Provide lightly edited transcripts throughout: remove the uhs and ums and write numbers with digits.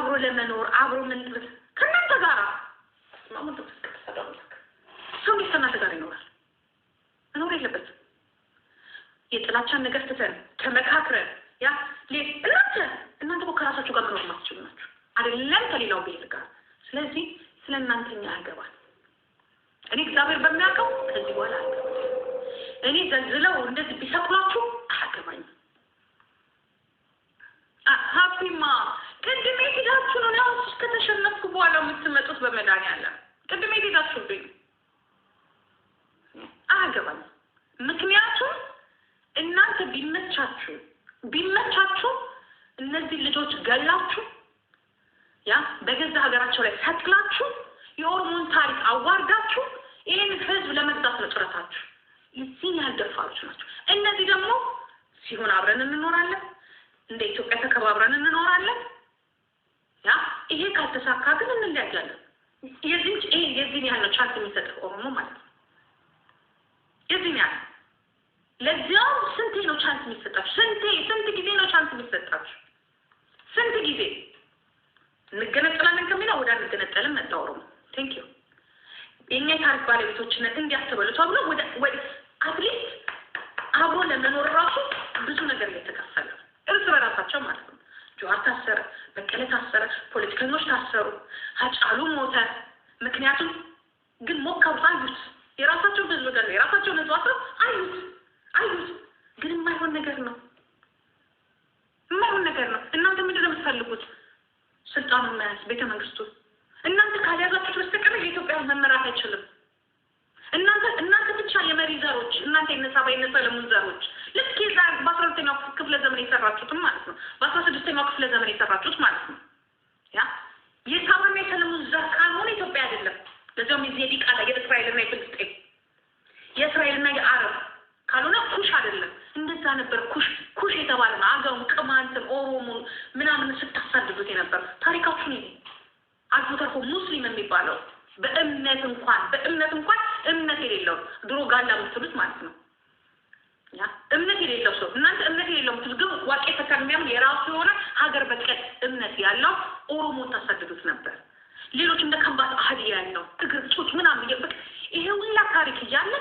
አብሮ ለመኖር አብሮ ምን ከእናንተ ጋር ማሙት ተሰደውልክ ሰው ሊሰናት ጋር ይኖራል መኖር የለበትም የጥላቻን ነገር ትተን ተመካክረን ያ እናንተ ከራሳችሁ ጋር መኖር ማትችሉ ናችሁ አይደለም ከሌላው ቤት ጋር ስለዚህ ስለእናንተኛ ያገባል እኔ እግዚአብሔር በሚያውቀው ከዚህ በኋላ እኔ ዘልዝለው እንደዚህ ቢሰቅሏችሁ አያገባኝም ሃፒማ ቅድሜ ሄዳችሁ ነው ያው ከተሸነፍኩ በኋላ የምትመጡት በመድኃኒዓለም ቅድሜ ሄዳችሁብኝ አያገባኝም ምክንያቱም እናንተ ቢመቻችሁ እነዚህ ልጆች ገላችሁ ያ በገዛ ሀገራቸው ላይ ሰጥላችሁ የኦሮሞን ታሪክ አዋርዳችሁ ይሄን ህዝብ ለመግዛት ነው ጥረታችሁ እዚህ ያልደፋችሁ ናቸው እነዚህ ደግሞ ሲሆን አብረን እንኖራለን እንደ ኢትዮጵያ ተከባብረን እንኖራለን ያ ይሄ ካልተሳካ ግን እንለያያለን የዚህ ያህል ነው ቻንስ የሚሰጠው ኦሮሞ ማለት ነው የዚህ ያህል ለዚያው ስንቴ ነው ቻንስ የሚሰጣችሁ ስንት ጊዜ ነው ቻንስ የሚሰጣችሁ ስንት ጊዜ እንገነጠላለን ከሚለው ወደ አንገነጠልም መጣው ኦሮሞ ቴንክ ዩ የኛ ታሪክ ባለቤቶችነት እንዲያስተበሉ ተብሎ ወደ አትሊስት አብሮ ለመኖር ራሱ ብዙ ነገር እየተከፈለ እርስ በራሳቸው ማለት ነው ጆአር ታሰረ በቀለ ታሰረ ፖለቲከኞች ታሰሩ ሀጫሉ ሞተ ምክንያቱም ግን ሞካው አዩት የራሳቸው ብዙ ነገር የራሳቸው ነጥዋት አዩት ግን የማይሆን ነገር ነው እናንተ ምንድን ነው የምትፈልጉት ስልጣኑን መያዝ ቤተ መንግስቱ እናንተ ካልያዛችሁ በስተቀር የኢትዮጵያ መመራት አይችልም እናንተ ብቻ የመሪ ዘሮች እናንተ የነሳባ የነሰለሙን ዘሮች ልክ የዛሬ በ12ኛው ክፍለ ዘመን የሰራችሁት ማለት ነው በ16ኛው ክፍለ ዘመን የሰራችሁት ማለት ነው ያ የሳባና የሰለሙን ዘር ካልሆነ ኢትዮጵያ አይደለም ለዚያም የዜዲቃ ላይ የእስራኤልና የፍልስጤም የእስራኤልና የአረብ ካልሆነ ኩሽ አይደለም እንደዛ ነበር ኩሽ የተባለ አገውን ቅማንትን ኦሮሞን ምናምን ስታሳድዱት የነበር ታሪካችሁን ይሄ አልፎተርፎ ሙስሊም የሚባለው በእምነት እንኳን እምነት የሌለው ድሮ ጋላ ምትሉት ማለት ነው ያ እምነት የሌለው ሰው እናንተ እምነት የሌለው ምትዝግብ ዋቄ ተካሚያም የራሱ የሆነ ሀገር በቀል እምነት ያለው ኦሮሞ ታሳድዱት ነበር ሌሎች እንደ ከምባት አህዲ ያለው እግር ጡት ምናምን ይፈቅ ይሄ ሁላ ታሪክ እያለ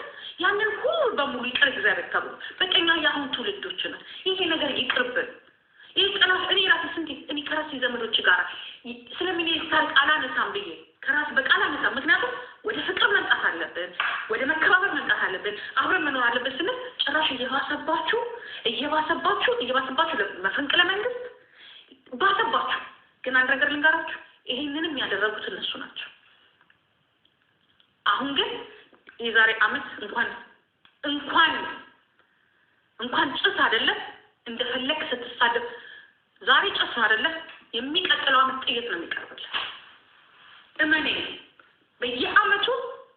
ያንን ሁሉ በሙሉ ይቅር እግዚአብሔር ተብሎ በቀኛ ያሁን ትውልዶች ነው ይሄ ነገር ይቅርብን ይሄ ቀናት እኔ ራሴ ስንት እኔ ከራሴ ዘመዶች ጋር ስለምን ታሪክ አላነሳም ብዬ ከራስ በቃል አነሳም ምክንያቱም ወደ ፍቅር መምጣት አለብን ወደ መከባበር መምጣት አለብን አብረን መኖር አለብን ስንል ጭራሽ እየባሰባችሁ ለመፈንቅለ መንግስት ባሰባችሁ ግን አንድ ነገር ልንገራችሁ ይሄንንም ያደረጉት እነሱ ናቸው አሁን ግን የዛሬ አመት እንኳን ጭስ አይደለም እንደፈለክ ስትሳደብ ዛሬ ጭስ አይደለም የሚቀጥለው አመት ጥይት ነው የሚቀርብልህ እመኔ በየአመቱ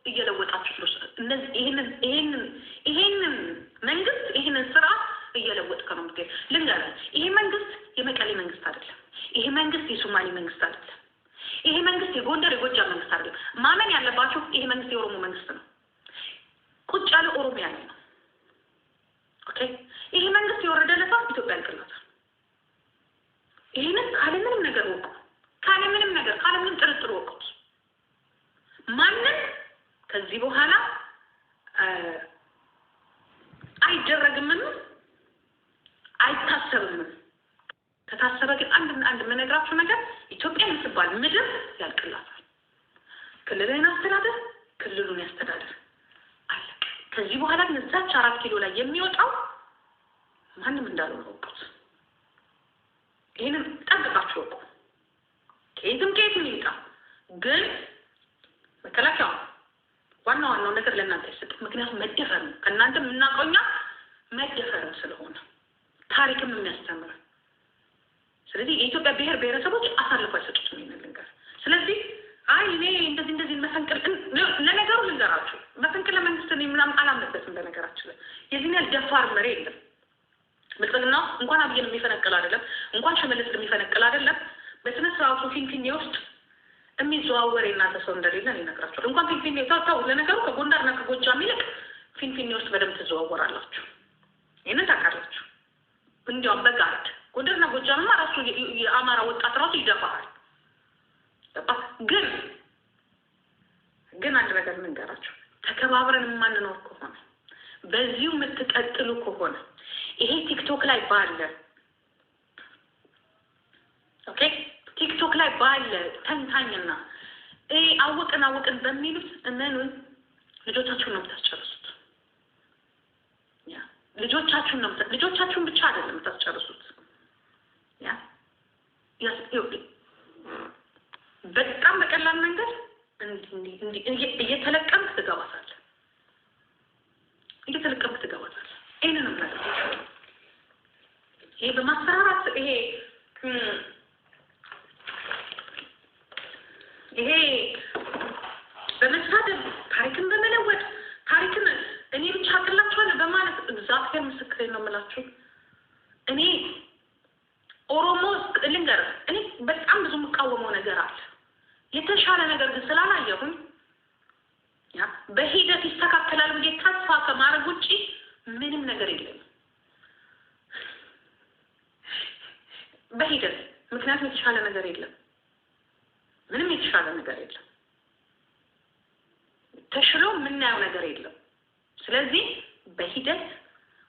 እየለወጣችሁ እነዚህ ይሄንን መንግስት ይሄንን ስራ እየለወጥከ ነው የምትገኝ ልንገርህ ይሄ መንግስት የመቀሌ መንግስት አይደለም ይሄ መንግስት የሶማሌ መንግስት አይደለም ይሄ መንግስት የጎንደር የጎጃም መንግስት አይደለም ማመን ያለባችሁ ይሄ መንግስት የኦሮሞ መንግስት ነው ቁጭ ያለ ኦሮሚያ ነው ኦኬ ይሄ መንግስት የወረደለታ ኢትዮጵያ ልቅላታል ይሄንን ካለምንም ነገር ወቁ ካለምንም ጥርጥር ወቁት ማንን ከዚህ በኋላ አይደረግም አይታሰብም ከታሰበ ግን አንድ መነግራችሁ ነገር ኢትዮጵያ የምትባል ምድር ያልቅላታል ክልሉን ያስተዳደር አለ ከዚህ በኋላ ግን እዛች 4 ኪሎ ላይ የሚወጣው ማንም እንዳልሆነ ወቁት ይሄንን ጠብቃችሁ ወቁ ከየትም ይምጣ ግን መከላከያ ዋናው ነገር ለእናንተ ይሰጥ ምክንያቱም መደፈር ነው ከእናንተ የምናቆኛ መደፈር ስለሆነ ታሪክም የሚያስተምር ስለዚህ የኢትዮጵያ ብሔር ብሔረሰቦች አሳልፈው አይሰጡትም ይነልንገር ስለዚህ እኔ እንደዚህ መፈንቅል ለነገሩ ልንገራችሁ መፈንቅል ለመንግስት ነው ምናምን አላምንበትም በነገራችን ላይ የዚህን ያህል ደፋር መሪ የለም ብልጽግና እንኳን አብይን የሚፈነቅል አይደለም እንኳን ሽመልስ የሚፈነቅል አይደለም በስነ ስርዓቱ ፊንፊኔ ውስጥ የሚዘዋወር እናንተ ሰው እንደሌለ ይነግራችኋል እንኳን ፊንፊኔ ታውታው ለነገሩ ከጎንደርና ከጎጃም ይልቅ ፊንፊኔ ውስጥ በደንብ ተዘዋወራላችሁ ይሄንን ታውቃላችሁ እንዲያውም በጋርድ ጎንደርና ጎጃምማ ራሱ የአማራ ወጣት ራሱ ይደፋል ግን አንድ ነገር ልንገራችሁ ተከባብረን ማንኖር ከሆነ በዚሁ የምትቀጥሉ ከሆነ ይሄ ቲክቶክ ላይ ባለ ኦኬ ቲክቶክ ላይ ባለ ተንታኝና አወቅን በሚሉት እነኑን ልጆቻችሁን ነው የምታስጨርሱት። ያ ልጆቻችሁን ብቻ አይደለም የምታስጨርሱት። ያ በጣም በቀላል መንገድ እየተለቀምክ ትገባታለህ። ይሄንንም ነገር ይሄ በማስፈራራት ይሄ በመሳደብ ታሪክን በመለወጥ ታሪክን እኔ ብቻ አቅላችኋለሁ በማለት እግዚአብሔር ምስክሬን ነው የምላችሁ። እኔ ኦሮሞ ልንገርህ እኔ በጣም ብዙ የምቃወመው ነገር አለ። የተሻለ ነገር ግን ስላላየሁኝ ያ በሂደት ይስተካከላል ብዬ ተስፋ ከማድረግ ውጪ ምንም ነገር የለም። በሂደት ምክንያቱም የተሻለ ነገር የለም። ምንም የተሻለ ነገር የለም። ተሽሎ የምናየው ነገር የለም። ስለዚህ በሂደት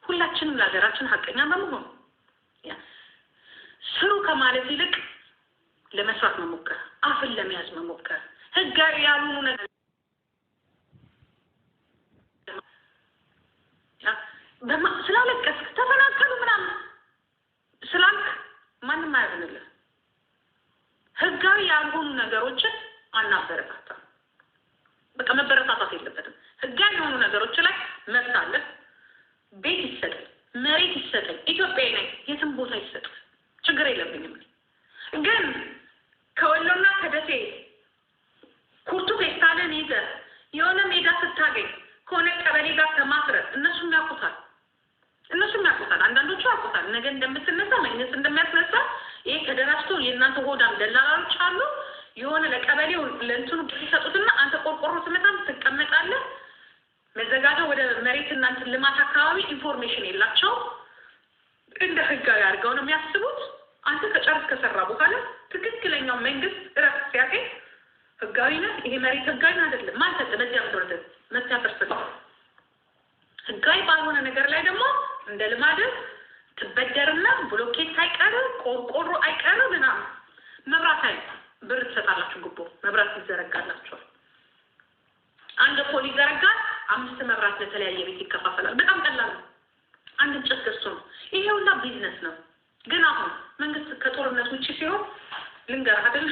ሁላችንም ለሀገራችን ሀቀኛ በመሆን ያ ስሩ ከማለት ይልቅ ለመስራት መሞከር፣ አፍን ለመያዝ መሞከር፣ ህጋዊ ያልሆኑ ነገር ስላለቀስክ ተፈናቀሉ ምናምን ስላልክ ማንም አያዝንልህ። ህጋዊ ያልሆኑ ነገሮችን አናበረታታም። በቃ መበረታታት የለበትም። ህጋዊ የሆኑ ነገሮች ላይ መብት አለ። ቤት ይሰጠኝ፣ መሬት ይሰጠኝ፣ ኢትዮጵያዊ ነኝ፣ የትም ቦታ ይሰጥ፣ ችግር የለብኝም። ግን ከወሎና ከደሴ ኩርቱ ፌስታልን ይዘህ የሆነ ሜዳ ስታገኝ ከሆነ ቀበሌ ጋር ተማክረህ እነሱም ያውቁታል። አንዳንዶቹ ያውቁታል ነገ እንደምትነሳ መንግስት እንደሚያስነሳ። ይሄ ተደራጅቶ የእናንተ ሆዳም ደላላዎች አሉ። የሆነ ለቀበሌው ለእንትኑ ሲሰጡትና አንተ ቆርቆሮ ስመታም ትቀመጣለህ። መዘጋጃው ወደ መሬት እናንተ ልማት አካባቢ ኢንፎርሜሽን የላቸው እንደ ህጋዊ አድርገው ነው የሚያስቡት። አንተ ከጨርስ ከሰራ በኋላ ትክክለኛው መንግስት እረፍት ሲያገኝ ህጋዊ ነው ይሄ መሬት ህጋዊ አይደለም ማለት በዚያ ምድር መታፈርስ ህጋዊ ባልሆነ ነገር ላይ ደግሞ እንደ ልማድ ትበደርና ብሎኬት አይቀር ቆርቆሮ አይቀር ምናምን መብራት ብር ትሰጣላችሁ፣ ጉቦ መብራት ይዘረጋላችሁ። አንድ ፖሊ ይዘረጋል፣ 5 መብራት ለተለያየ ቤት ይከፋፈላል። በጣም ቀላል ነው። አንድ እንጨት ገዝቶ ነው። ይሄ ሁላ ቢዝነስ ነው። ግን አሁን መንግስት ከጦርነት ውጪ ሲሆን ልንገርህ አይደል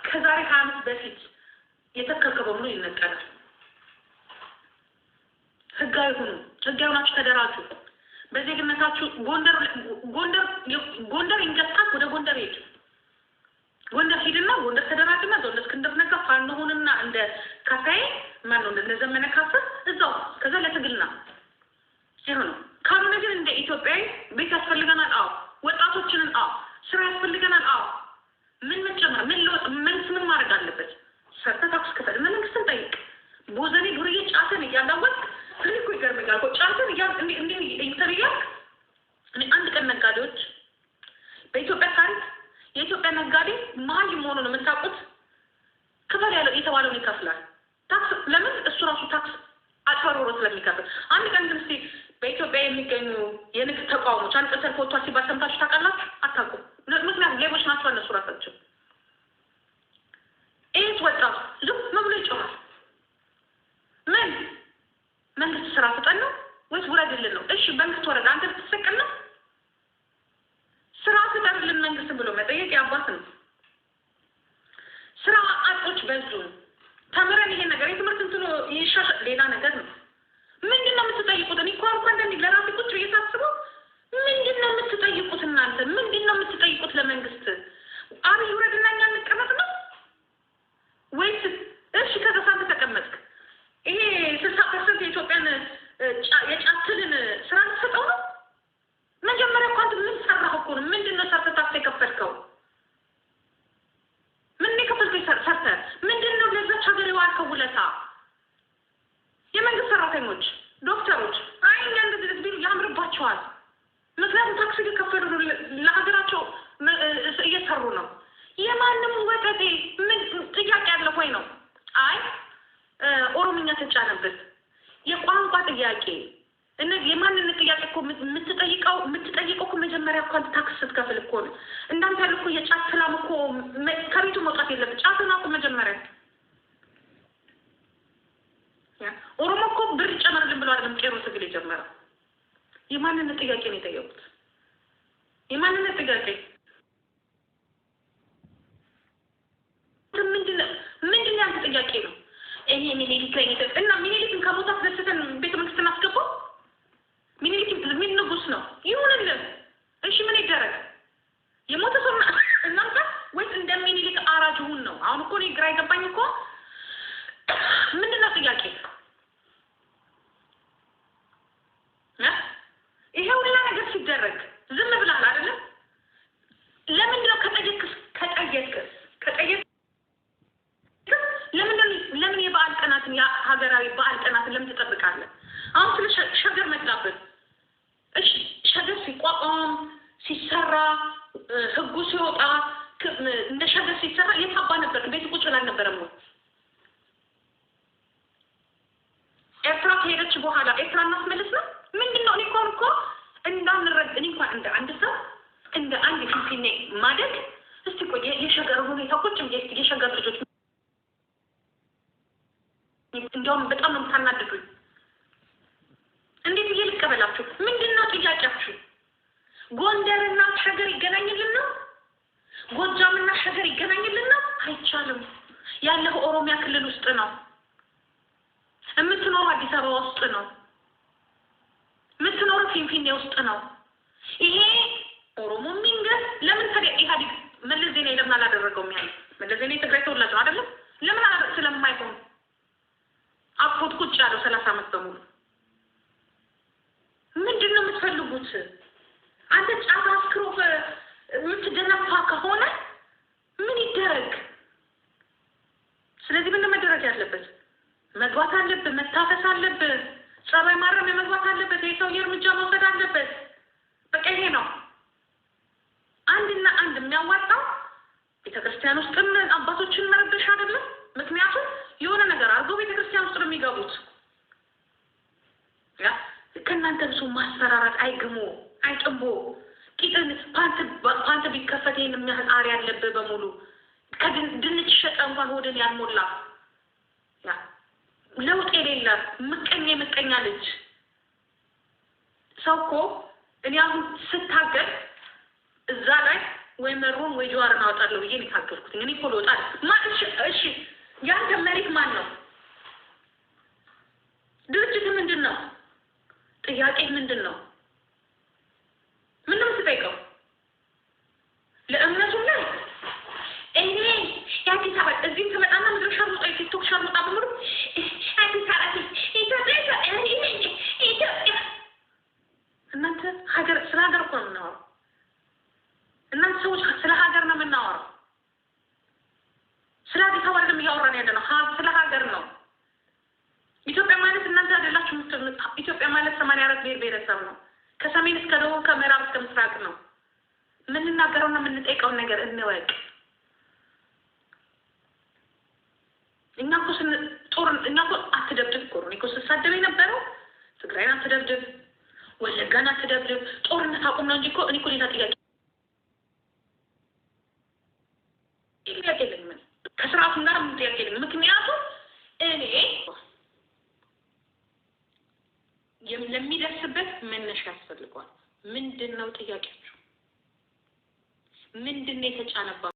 ከዛሬ 20 ዓመት በፊት የተከከበው ነው ይነቀላል። ህጋዊ ሁኑ፣ ህጋዊ ናችሁ፣ ተደራጁ። በዜግነታችሁ ጎንደር ይንገስታል። ወደ ጎንደር ሄድ፣ ጎንደር ሄድና ጎንደር ተደራጅና እንደ እስክንድር ነጋ ፋኖ ሆነና እንደ ካሳዬ ማን ነው እንደ ዘመነ ካሳ እዛው ከዛ ለትግልና ይሁን። ካልሆነ ግን እንደ ኢትዮጵያዊ ቤት ያስፈልገናል። አዎ ወጣቶችንን ስራ ያስፈልገናል። ምን መጨመር ምን ማድረግ አለበት? ሰርተህ ታክስ ክፈል፣ መንግስትን ጠይቅ። ቦዘኔ ዱርዬ ጫትን እያላወቅ እኮ ይገርምኛል እኮ ጫትን እንዲህ ኢንተርያክ አንድ ቀን ነጋዴዎች በኢትዮጵያ ታሪክ የኢትዮጵያ ነጋዴ መሀል መሆኑን የምታውቁት ክፈል ያለው የተባለውን ይከፍላል። ታክስ ለምን እሱ ራሱ ታክስ አጭበርብሮ ስለሚከፍል። አንድ ቀን ግን እስኪ በኢትዮጵያ የሚገኙ የንግድ ተቋሞች አንድ ቀን ሰልፎቷ ሲባል ሰምታችሁ ታውቃላችሁ? አታውቁም። ምክንያቱም ሌቦች ናቸው እነሱ ራሳቸው። ይህ ወጣቱ ዝም ብሎ ይጮሃል። ምን መንግስት ስራ ፍጠን ነው ወይስ ውረድልን ነው? እሺ መንግስት ወረድ፣ አንተ ልትሰቀል ነው? ስራ ፍጠንልን መንግስት ብሎ መጠየቅ ያባት ነው። ስራ አጦች በዙ። ተምረን ይሄ ነገር የትምህርት እንትኑ ይሻሻል፣ ሌላ ነገር ነው። ምንድነው የምትጠይቁት? እኔ እኮ እንደዚህ ለራሴ ቁጭ ብዬ ሳስበው ምንድነው የምትጠይቁት እናንተ? ምንድነው የምትጠይቁት ለመንግስት? አብይ ውረድና እኛ እንቀመጥ ነው ወይስ? እሺ ከተሳንተ ተቀመጥክ ይሄ 60% የኢትዮጵያን የጫትልን ስራ ተሰጠው ነው። መጀመሪያ እኮ አንተ ምን ሰራህ እኮ ነው? ምንድነው ሰርተህ ታክስ የከፈልከው? ምን የከፈልከው ሰርተህ ምንድነው ለዛች ሀገር የዋልከው ውለታ? የመንግስት ሰራተኞች ዶክተሮች እኛ እንደዚህ ቢሉ ያምርባቸዋል። ምክንያቱም ታክስ እየከፈሉ ለሀገራቸው እየሰሩ ነው። የማንም ወጠጤ ምን ጥያቄ አለ ወይ ነው? አይ ኦሮምኛ ተጫነበት የቋንቋ ጥያቄ እነዚህ የማንነት ጥያቄ እኮ የምትጠይቀው እኮ መጀመሪያ እኮ አንተ ታክስ ስትከፍል እኮ ነው። እንዳንተ ያለ እኮ የጫት ሰላም እኮ ከቤቱ መውጣት የለበት። ጫትና እኮ መጀመሪያ ኦሮሞ እኮ ብር ጨመርልን ብሎ አይደለም ቄሮ ትግል የጀመረው። የማንነት ጥያቄ ነው የጠየቁት። የማንነት ጥያቄ ምንድን ያንተ ጥያቄ ነው? እኔ ሚኒሊክ ላይ እና ሚኒሊክን ከሞት አስደስተን ቤተ መንግስት እናስገባው። ሚኒሊክ ምን ንጉስ ነው ይሁንልን። እሺ ምን ይደረግ? የሞተ ሰው እናንተ ወይስ እንደ ሚኒሊክ አራጅ ሁን ነው? አሁን እኮ እኔ ግራ የገባኝ እኮ ምንድን ነው ጥያቄ? ይሄ ሁላ ነገር ሲደረግ ዝም ብለሃል አይደለም? ለምንድን ነው ከጠየቅስ ለምን የበዓል ቀናትን ሀገራዊ በዓል ቀናትን ለምን ትጠብቃለህ? አሁን ስለ ሸገር መጣብን። እሺ ሸገር ሲቋቋም ሲሰራ ህጉ ሲወጣ እንደ ሸገር ሲሰራ የታባ ነበር ቤት ቁጭ ብላ አልነበረም ወይ? ኤርትራ ከሄደች በኋላ ኤርትራ እናስመልስ ነው ምንድነው? እኔ እኮ እንዳንረግ እኔ እንኳን እንደ አንድ ሰው እንደ አንድ ፊንፊኔ ማደግ እስቲ ቆይ የሸገር ሁኔታ ቁጭ የሸገር ልጆች እንደውም በጣም ነው የምታናድዱኝ። እንዴት ብዬ ልቀበላችሁ? ምንድነው ጥያቄያችሁ? ጎንደርና ሸገር ይገናኝልን ነው? ጎጃምና ሸገር ይገናኝልን ነው? አይቻልም። ያለው ኦሮሚያ ክልል ውስጥ ነው። የምትኖረው አዲስ አበባ ውስጥ ነው። የምትኖረው ፊንፊኔ ውስጥ ነው። ይሄ ኦሮሞ ሚንገስ ለምን ታዲያ ኢህአዴግ መለስ ዜናዊ ለምን አላደረገውም? ያለ መለስ ዜናዊ ትግራይ ተወላጅ ነው አይደለም? ለምን ስለማይሆን አፎት ቁጭ ያለው 30 ዓመት በሙሉ ምንድነው የምትፈልጉት? አንተ ጫት አስክሮ የምትደነፋ ከሆነ ምን ይደረግ? ስለዚህ ምን መደረግ ያለበት? መግባት አለበት፣ መታፈስ አለበት፣ ጸባይ ማረም መግባት አለበት፣ የሰውዬ እርምጃ መውሰድ አለበት። በቃ ይሄ ነው አንድና አንድ የሚያዋጣው። ቤተክርስቲያን ውስጥም አባቶችን መረበሽ አይደለም። ምክንያቱም የሆነ ነገር አድርገው ቤተክርስቲያን ውስጥ ነው የሚገቡት። ያ ከእናንተ ብዙ ማስፈራራት አይግሙ አይጥንቦ ቂጥን ፓንት ቢከፈት ይሄን የሚያህል አሪ ያለብህ በሙሉ ድንች ሸጠ እንኳን ሆድን ያልሞላ ያ ለውጥ የሌለ ምቀኛ ልጅ ሰው እኮ እኔ አሁን ስታገል እዛ ላይ ወይ መሮን ወይ ጀዋር እናወጣለሁ ብዬ ነው የታገልኩት። እኔ እኮ ልወጣ እሺ ያንተ መሬት ማን ነው? ድርጅት ምንድን ነው? ጥያቄ ምንድን ነው? ምንም ትጠይቀው ለእምነቱ ላይ እኔ የአዲስ አበባ እዚህም ትመጣና ምድር ሸርሙጣ የቲክቶክ ሸርሙጣ በሙሉ አዲስ አበባ ኢትዮጵያ እናንተ ሀገር ስለ ሀገር እኮ ነው የምናወራው። እናንተ ሰዎች ስለ ሀገር ነው የምናወራው። ስለ አዲስ አበባ አይደለም እያወራን ያለ ነው። ስለ ሀገር ነው። ኢትዮጵያ ማለት እናንተ አይደላችሁ። ኢትዮጵያ ማለት 84 ብሔረሰብ ነው። ከሰሜን እስከ ደቡብ ከምዕራብ እስከ ምስራቅ ነው። የምንናገረውና የምንጠይቀውን ነገር እንወቅ። እኛ እኮ አትደብድብ እኮ ነው እኮ ስሳደብ የነበረው። ትግራይን አትደብድብ፣ ወለጋን አትደብድብ፣ ጦርነት አቁም ነው እንጂ እኮ እኔ እኮ ሌላ ጥያቄ የለኝም። ከስርዓቱም ጋር ምን ጥያቄ የለኝም። ምክንያቱም እኔ ለሚደርስበት መነሻ ያስፈልገዋል። ምንድን ነው ጥያቄያችሁ? ምንድን ነው የተጫነባችሁ?